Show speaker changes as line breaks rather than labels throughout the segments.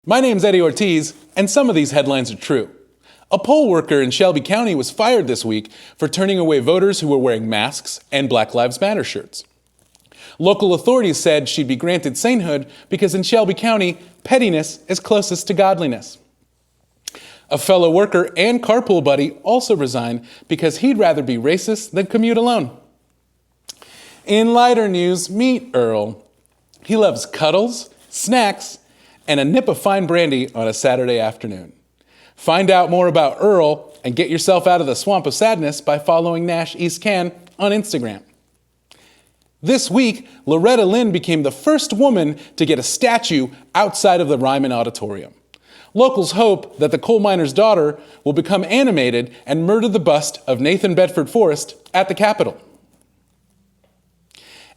My name's Eddie Ortiz, and some of these headlines are true. A poll worker in Shelby County was fired this week for turning away voters who were wearing masks and Black Lives Matter shirts. Local authorities said she'd be granted sainthood because in Shelby County, pettiness is closest to godliness. A fellow worker and carpool buddy also resigned because he'd rather be racist than commute alone. In lighter news, meet Earl. He loves cuddles, snacks, and a nip of fine brandy on a Saturday afternoon. Find out more about Earl and get yourself out of the swamp of sadness by following Nash East Can on Instagram. This week, Loretta Lynn became the first woman to get a statue outside of the Ryman Auditorium. Locals hope that the coal miner's daughter will become animated and murder the bust of Nathan Bedford Forrest at the Capitol.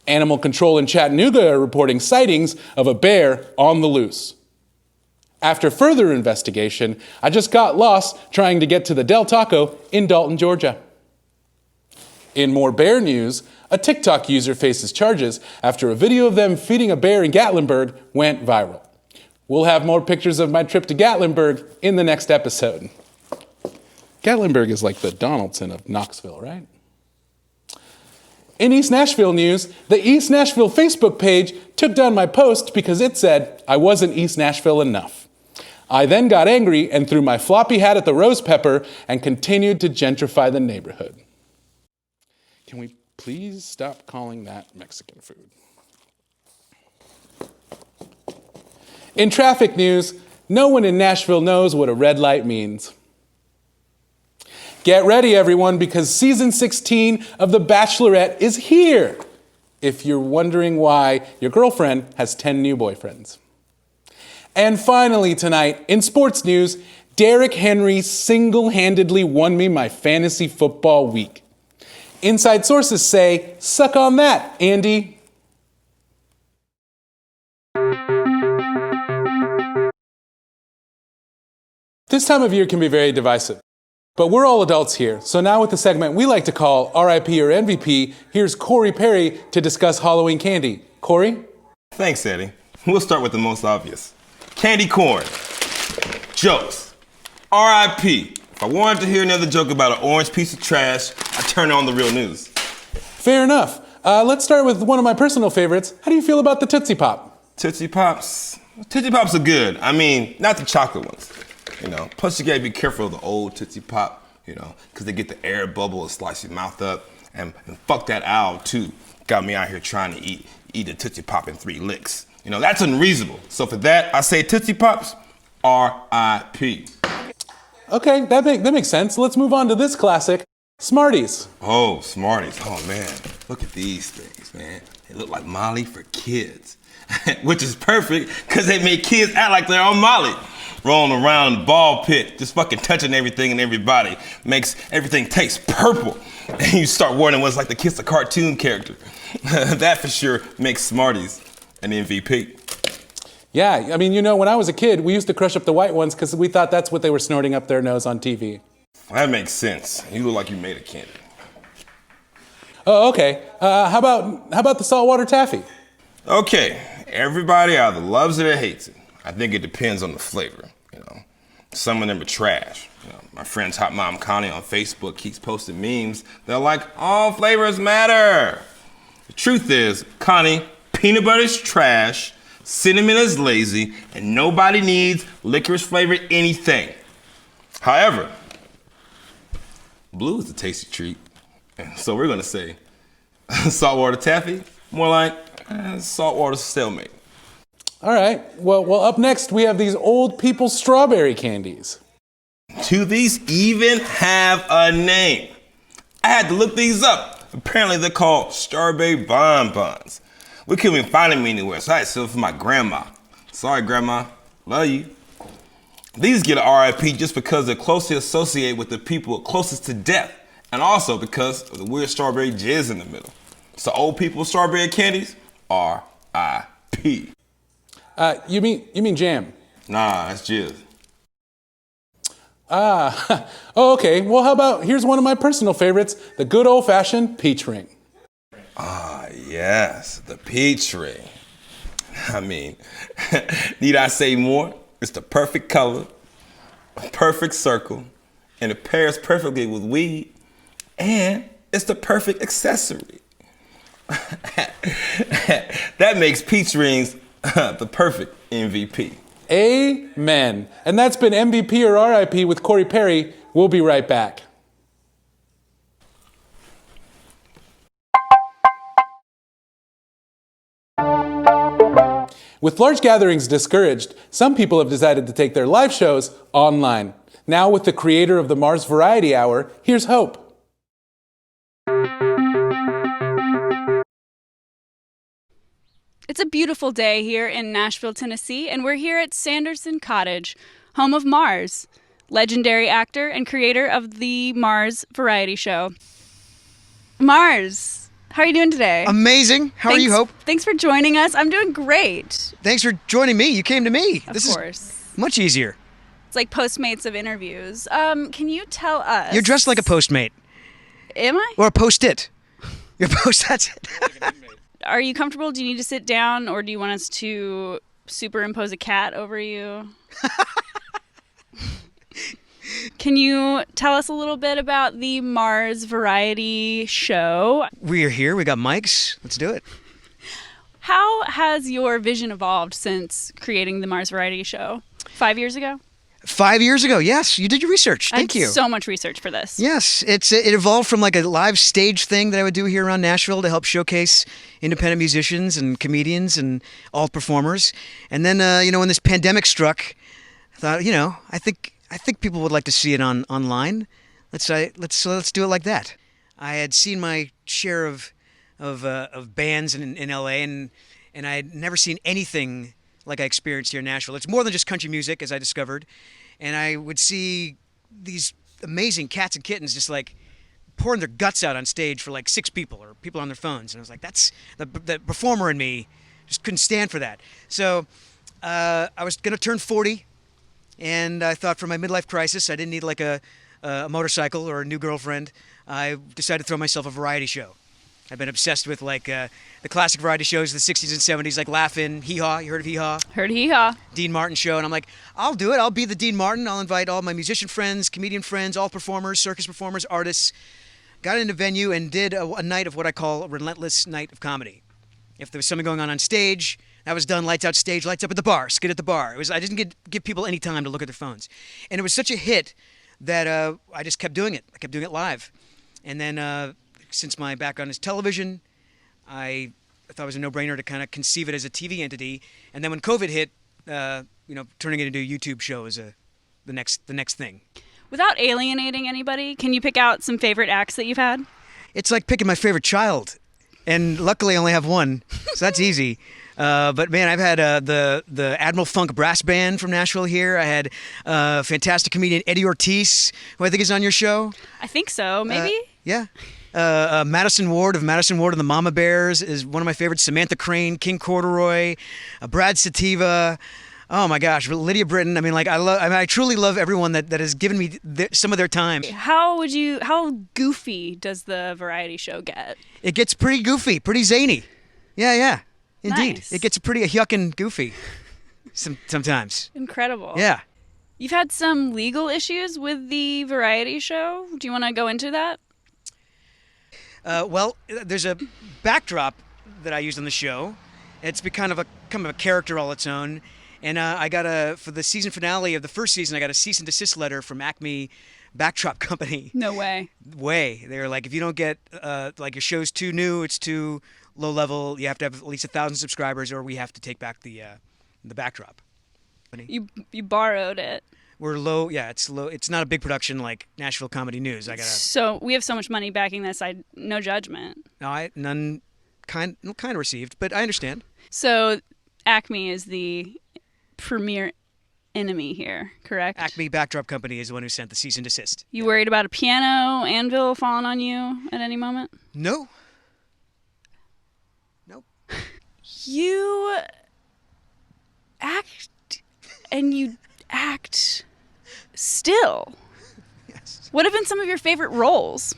Animal control in Chattanooga are reporting sightings of a bear on the loose. After further investigation, I just got lost trying to get to the Del Taco in Dalton, Georgia. In more bear news, a TikTok user faces charges after a video of them feeding a bear in Gatlinburg went viral. We'll have more pictures of my trip to Gatlinburg in the next episode. Gatlinburg is like the Donaldson of Knoxville, right? In East Nashville news, the East Nashville Facebook page took down my post because it said I wasn't East Nashville enough. I then got angry and threw my floppy hat at the rose pepper and continued to gentrify the neighborhood. Can we please stop calling that Mexican food? In traffic news, no one in Nashville knows what a red light means. Get ready, everyone, because season 16 of The Bachelorette is here. If you're wondering why your girlfriend has 10 new boyfriends. And finally tonight, in sports news, Derrick Henry single-handedly won me my fantasy football week. Inside sources say, suck on that, Andy. This time of year can be very divisive, but we're all adults here. So now with the segment we like to call RIP or MVP, here's Corey Perry to discuss Halloween candy. Corey?
Thanks, Eddie. We'll start with the most obvious. Candy corn. Jokes. RIP. If I wanted to hear another joke about an orange piece of trash, I turn on the real news.
Fair enough. Let's start with one of my personal favorites. How do you feel about the Tootsie Pop?
Tootsie Pops? Tootsie Pops are good. I mean, not the chocolate ones. Plus you gotta be careful of the old Tootsie Pop, because they get the air bubble and slice your mouth up. And fuck that owl, too. Got me out here trying to eat a Tootsie Pop in 3 licks. That's unreasonable. So for that, I say Tootsie Pops, R.I.P.
Okay, that makes sense. Let's move on to this classic, Smarties.
Oh, Smarties. Oh, man. Look at these things, man. They look like Molly for kids. Which is perfect, because they make kids act like they're on Molly. Rolling around in the ball pit, just fucking touching everything and everybody. Makes everything taste purple. And you start wondering what's like to kiss a cartoon character. That for sure makes Smarties an MVP.
Yeah, I mean, when I was a kid, we used to crush up the white ones because we thought that's what they were snorting up their nose on TV.
That makes sense. You look like you made a candy.
Oh, okay. How about the saltwater taffy?
Okay, everybody either loves it or hates it. I think it depends on the flavor. Some of them are trash. My friend's Hot Mom Connie on Facebook keeps posting memes. They're like, all flavors matter. The truth is, Connie, peanut butter is trash, cinnamon is lazy, and nobody needs licorice flavored anything. However, blue is a tasty treat. And so we're gonna say saltwater taffy, more like saltwater stalemate.
All right, well, up next we have these old people strawberry candies.
Do these even have a name? I had to look these up. Apparently they're called strawberry bonbons. We couldn't even find them anywhere, so I had to sell them for my grandma. Sorry, Grandma. Love you. These get an RIP just because they're closely associated with the people closest to death, and also because of the weird strawberry jizz in the middle. So old people strawberry candies, RIP.
You mean jam?
Nah, that's jizz.
Oh, okay. Well, how about, here's one of my personal favorites, the good old-fashioned peach ring.
Ah, yes, the peach ring. I mean, need I say more? It's the perfect color, a perfect circle, and it pairs perfectly with weed, and it's the perfect accessory. That makes peach rings the perfect MVP.
Amen. And that's been MVP or RIP with Corey Perry. We'll be right back. With large gatherings discouraged, some people have decided to take their live shows online. Now with the creator of the Mars Variety Hour, here's Hope.
It's a beautiful day here in Nashville, Tennessee, and we're here at Sanderson Cottage, home of Mars, legendary actor and creator of the Mars Variety Show. Mars, how are you doing today?
Amazing. How are you, Hope?
Thanks for joining us. I'm doing great.
Thanks for joining me. You came to me.
Of
This
course.
is much easier.
It's like Postmates of interviews. Can you tell us?
You're dressed like a Postmate.
Am I?
Or a Post-it. You're that's it.
Are you comfortable? Do you need to sit down, or do you want us to superimpose a cat over you? Can you tell us a little bit about the Mars Variety Show?
We're here. We got mics. Let's do it.
How has your vision evolved since creating the Mars Variety Show? 5 years ago?
5 years ago, yes. You did your research. Thank
I
you.
did so much research for this.
Yes, it evolved from like a live stage thing that I would do here around Nashville to help showcase independent musicians and comedians and alt performers. And then, when this pandemic struck, I thought, I think people would like to see it online. Let's do it like that. I had seen my share of bands in LA, and I had never seen anything like I experienced here in Nashville. It's more than just country music, as I discovered. And I would see these amazing cats and kittens just like pouring their guts out on stage for like 6 people or people on their phones. And I was like, that's the performer in me just couldn't stand for that. So I was going to turn 40, and I thought for my midlife crisis, I didn't need like a motorcycle or a new girlfriend. I decided to throw myself a variety show. I've been obsessed with like the classic variety shows of the 60s and 70s, like Laugh-In, Hee Haw. You heard of Hee Haw?
Heard Hee Haw.
Dean Martin show. And I'm like, I'll do it. I'll be the Dean Martin. I'll invite all my musician friends, comedian friends, all performers, circus performers, artists. Got in a venue and did a night of what I call a relentless night of comedy. If there was something going on stage, that was done. Lights out stage, lights up at the bar, skit at the bar. I didn't give people any time to look at their phones. And it was such a hit that I just kept doing it. I kept doing it live. And then since my background is television, I thought it was a no-brainer to kind of conceive it as a TV entity. And then when COVID hit, turning it into a YouTube show is the next thing.
Without alienating anybody, can you pick out some favorite acts that you've had?
It's like picking my favorite child, and luckily I only have one, so that's easy. But man, I've had the Admiral Funk Brass Band from Nashville here. I had fantastic comedian Eddie Ortiz, who I think is on your show.
I think so, maybe?
Yeah. Madison Ward and the Mama Bears is one of my favorites. Samantha Crane, King Corduroy, Brad Sativa. Oh my gosh, Lydia Britton. I mean, like I truly love everyone that has given me some of their time.
How goofy does the variety show get?
It gets pretty goofy, pretty zany. Yeah, indeed.
Nice.
It gets pretty yucking goofy sometimes.
Incredible.
Yeah.
You've had some legal issues with the variety show. Do you want to go into that?
Well, there's a backdrop that I used on the show. It's become kind of a character all its own. And I got for the season finale of the first season, I got a cease and desist letter from Acme Backdrop Company.
No way.
They were like, if you don't get, like your show's too new, it's too low level, you have to have at least 1,000 subscribers, or we have to take back the backdrop.
You borrowed it.
We're low. Yeah, it's low. It's not a big production like Nashville Comedy News.
So we have so much money backing this. No judgment.
None kind received, but I understand.
So Acme is the premier enemy here, correct?
Acme Backdrop Company is the one who sent the cease and desist.
You worried about a piano anvil falling on you at any moment?
No. Nope.
You act and you act still.
Yes.
What have been some of your favorite roles?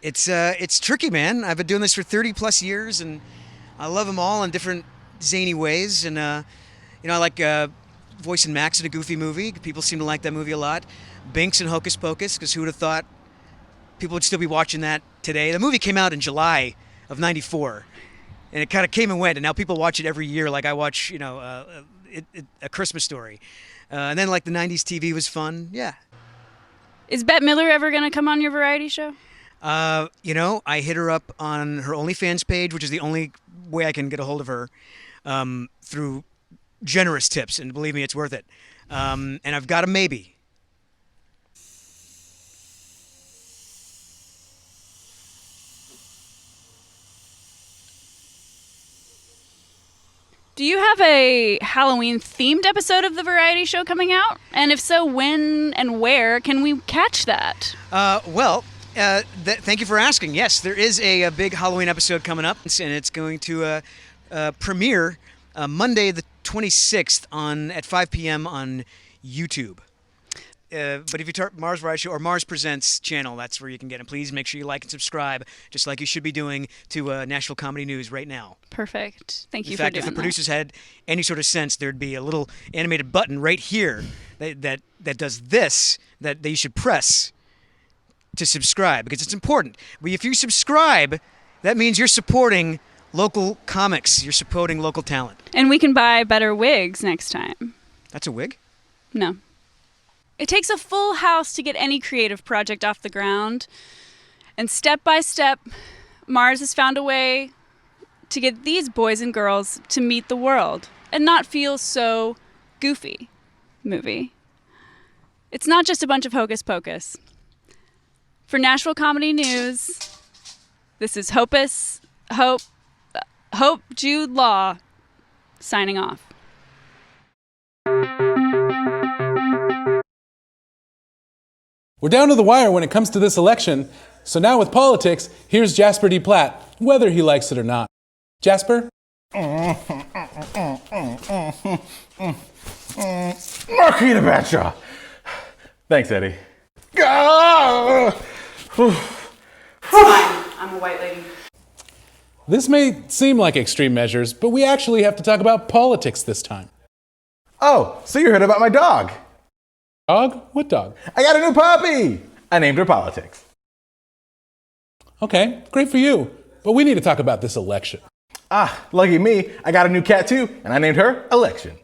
It's tricky, man. I've been doing this for 30 plus years, and I love them all in different zany ways. And I like voicing Max in a Goofy movie. People seem to like that movie a lot. Binks in Hocus Pocus, because who would have thought people would still be watching that today? The movie came out in July of '94, and it kind of came and went, and now people watch it every year like I watch, A Christmas Story. And then like the 90s TV was fun. Yeah.
Is Bette Miller ever going to come on your variety show?
I hit her up on her OnlyFans page, which is the only way I can get a hold of her, through generous tips, and believe me, it's worth it. And I've got a maybe.
Do you have a Halloween-themed episode of the variety show coming out? And if so, when and where can we catch that?
Thank you for asking. Yes, there is a big Halloween episode coming up, and it's going to premiere Monday the 26th at 5 p.m. on YouTube. But if you type Mars Variety Show or Mars Presents channel, that's where you can get it. Please make sure you like and subscribe, just like you should be doing to Nashville Comedy News right now.
Perfect. Thank you for
In fact,
doing
if the
that.
producers had any sort of sense, there'd be a little animated button right here that does this, that you should press to subscribe, because it's important. If you subscribe, that means you're supporting local comics. You're supporting local talent.
And we can buy better wigs next time.
That's a wig?
No. It takes a full house to get any creative project off the ground. And step by step, Mars has found a way to get these boys and girls to meet the world and not feel so goofy. Movie. It's not just a bunch of hocus pocus. For Nashville Comedy News, this is Hope Jude Law signing off.
We're down to the wire when it comes to this election, so now with politics, here's Jasper D. Platt, whether he likes it or not. Jasper?
Marquita Bradshaw. Thanks, Eddie. Ah!
I'm a white lady.
This may seem like extreme measures, but we actually have to talk about politics this time.
Oh, so you heard about my dog?
Dog? What dog?
I got a new puppy. I named her Politics.
Okay, great for you, but we need to talk about this election.
Ah, lucky me, I got a new cat too, and I named her Election.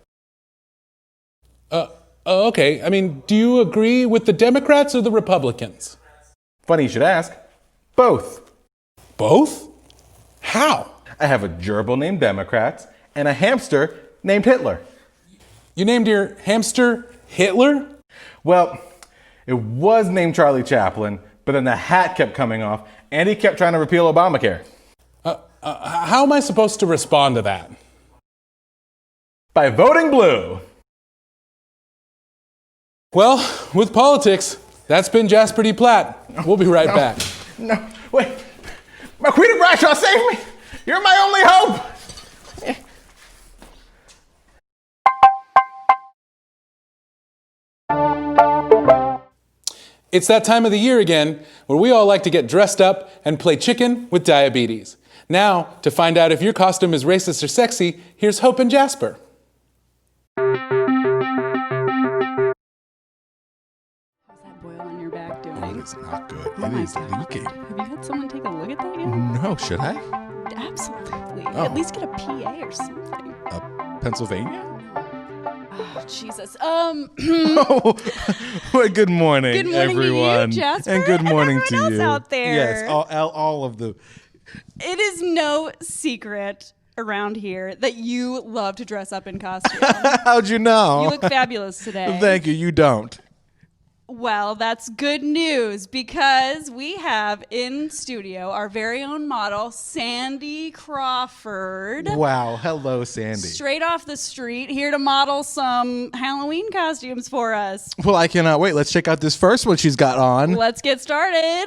Okay, I mean, do you agree with the Democrats or the Republicans?
Funny you should ask. Both.
Both? How?
I have a gerbil named Democrats and a hamster named Hitler.
You named your hamster Hitler?
Well, it was named Charlie Chaplin, but then the hat kept coming off, and he kept trying to repeal Obamacare.
How am I supposed to respond to that?
By voting blue.
Well, with politics, that's been Jasper D. Platt. We'll be right back.
No, wait. Marquita Bradshaw, save me! You're my only hope!
It's that time of the year again where we all like to get dressed up and play chicken with diabetes. Now, to find out if your costume is racist or sexy, here's Hope and Jasper.
How's that boil on your back doing?
Oh, it's not good.
Oh
It
my
is
God.
leaking.
Have you had someone take a look at that yet?
No, should I?
Absolutely.
Oh.
At least get a PA or something.
Pennsylvania?
Oh, Jesus.
Oh, well, good morning,
Good morning to you,
everyone.
Jasper,
and good
and
morning
everyone
to
else
you.
out there.
Yes, all of the.
It is no secret around here that you love to dress up in costume.
How'd you know?
You look fabulous today.
Thank you. You don't.
Well, that's good news because we have in studio our very own model, Sandy Crawford.
Wow. Hello, Sandy.
Straight off the street, here to model some Halloween costumes for us.
Well, I cannot wait. Let's check out this first one she's got on.
Let's get started.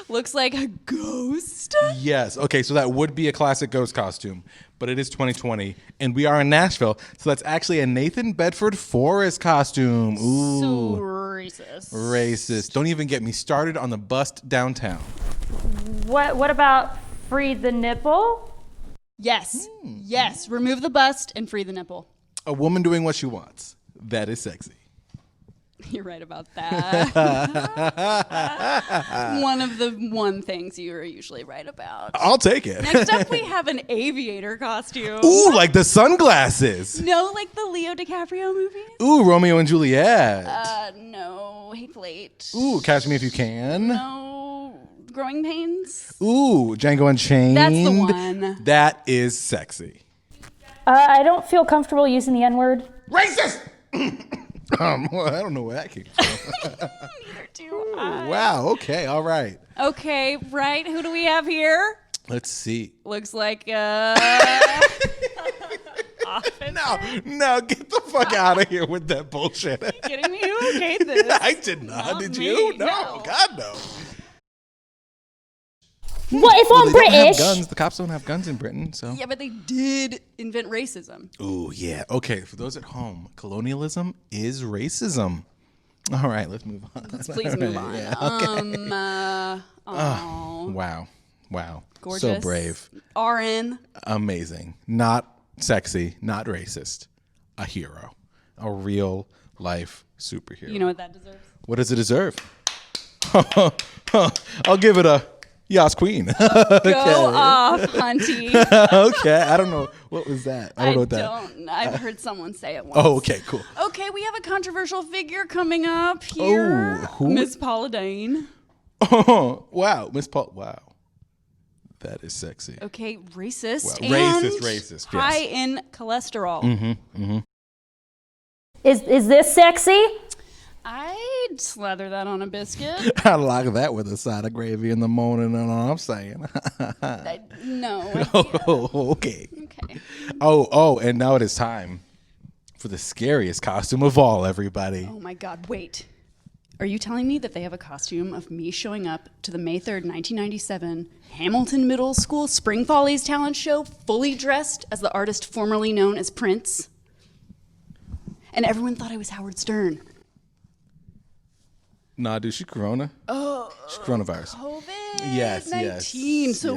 Looks like a ghost.
Yes. Okay, so that would be a classic ghost costume, but it is 2020, and we are in Nashville, so that's actually a Nathan Bedford Forrest costume. Ooh.
So racist.
Racist. Don't even get me started on the bust downtown.
What about free the nipple?
Yes. Yes. Remove the bust and free the nipple.
A woman doing what she wants. That is sexy.
You're right about that. One of the things you're usually right about.
I'll take it.
Next up, we have an aviator costume.
Ooh, like the sunglasses.
No, like the Leo DiCaprio movies.
Ooh, Romeo and Juliet.
No, Hateful Eight.
Ooh, Catch Me If You Can.
No, Growing Pains.
Ooh, Django Unchained.
That's the one.
That is sexy.
I don't feel comfortable using the N-word.
Racist! Well, I don't know where that came from.
Neither do I.
Wow, okay, all right.
Okay, right. Who do we have here?
Let's see.
Looks like
No, get the fuck out of here with that bullshit.
Are you kidding me? Who okayed this?
I did not.
Not
Did
me,
you?
no.
No, God, no.
What if
Well,
I'm
they don't have
British?
guns. The cops don't have guns in Britain, so.
Yeah, but they did invent racism.
Ooh, yeah. Okay, for those at home, colonialism is racism. All right, let's move on.
Let's please move on.
Yeah, okay. Wow.
Gorgeous.
So brave.
RN.
Amazing. Not sexy, not racist. A hero. A real life superhero.
You know what that deserves?
What does it deserve? I'll give it a Yas Queen.
Go off, Hunty.
Okay, I don't know. What was that? I don't know what that.
I've heard someone say it once.
Oh, okay, cool.
Okay, we have a controversial figure coming up here.
Oh, who?
Miss Paula Dane.
Oh, wow. Miss Paul. Wow. That is sexy.
Okay, racist.
Well,
and
racist, yes.
high in cholesterol.
Is this sexy?
I'd slather that on a biscuit.
I like that with a side of gravy in the morning, and all I'm saying.
No.
Oh, okay.
Okay.
Oh, and now it is time for the scariest costume of all, everybody.
Oh my God, wait. Are you telling me that they have a costume of me showing up to the May 3rd, 1997 Hamilton Middle School Spring Follies talent show fully dressed as the artist formerly known as Prince? And everyone thought I was Howard Stern.
Nah, dude, she corona.
Oh.
She's coronavirus.
COVID-19.
Yes.
So
yes.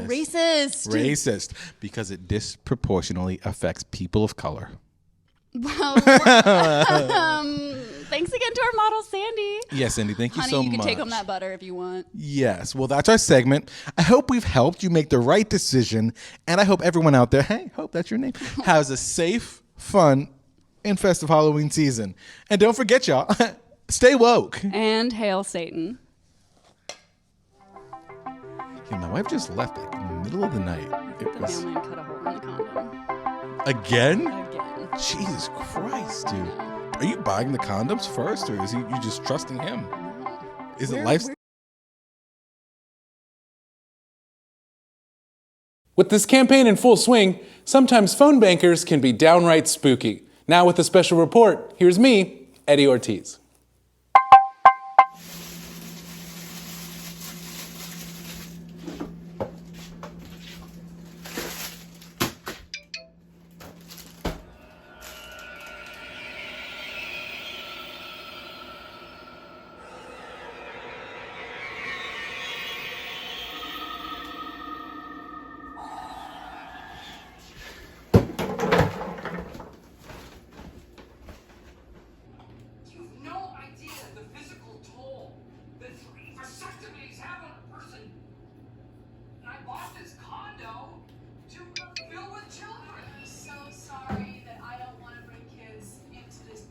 racist.
Racist, because it disproportionately affects people of color.
Well, thanks again to our model, Sandy.
Yes, Cindy, thank you
Honey,
so
you can
much.
take home that butter if you want.
Yes, well, that's our segment. I hope we've helped you make the right decision, and I hope everyone out there, hey, hope that's your name, has a safe, fun, and festive Halloween season. And don't forget, y'all, stay woke.
And hail Satan.
Yeah, my wife just left like in the middle of the night. It
The
was
mailman cut a hole in the condom.
again.
Again.
Jesus Christ, dude! Are you buying the condoms first, or is you just trusting him? Is it life?
With this campaign in full swing, sometimes phone bankers can be downright spooky. Now with a special report, here's me, Eddie Ortiz.
No idea the physical toll that 3 vasectomies have on a person. And I bought this condo to fill with children.
I'm so sorry that I don't want to bring kids into this.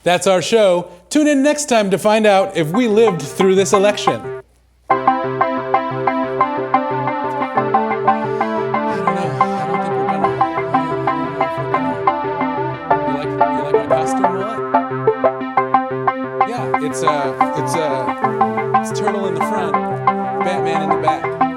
That's our show. Tune in next time to find out if we lived through this election. I don't know. I don't think we're gonna. You like my costume, Mullet? Yeah, it's turtle in the front, Batman in the back.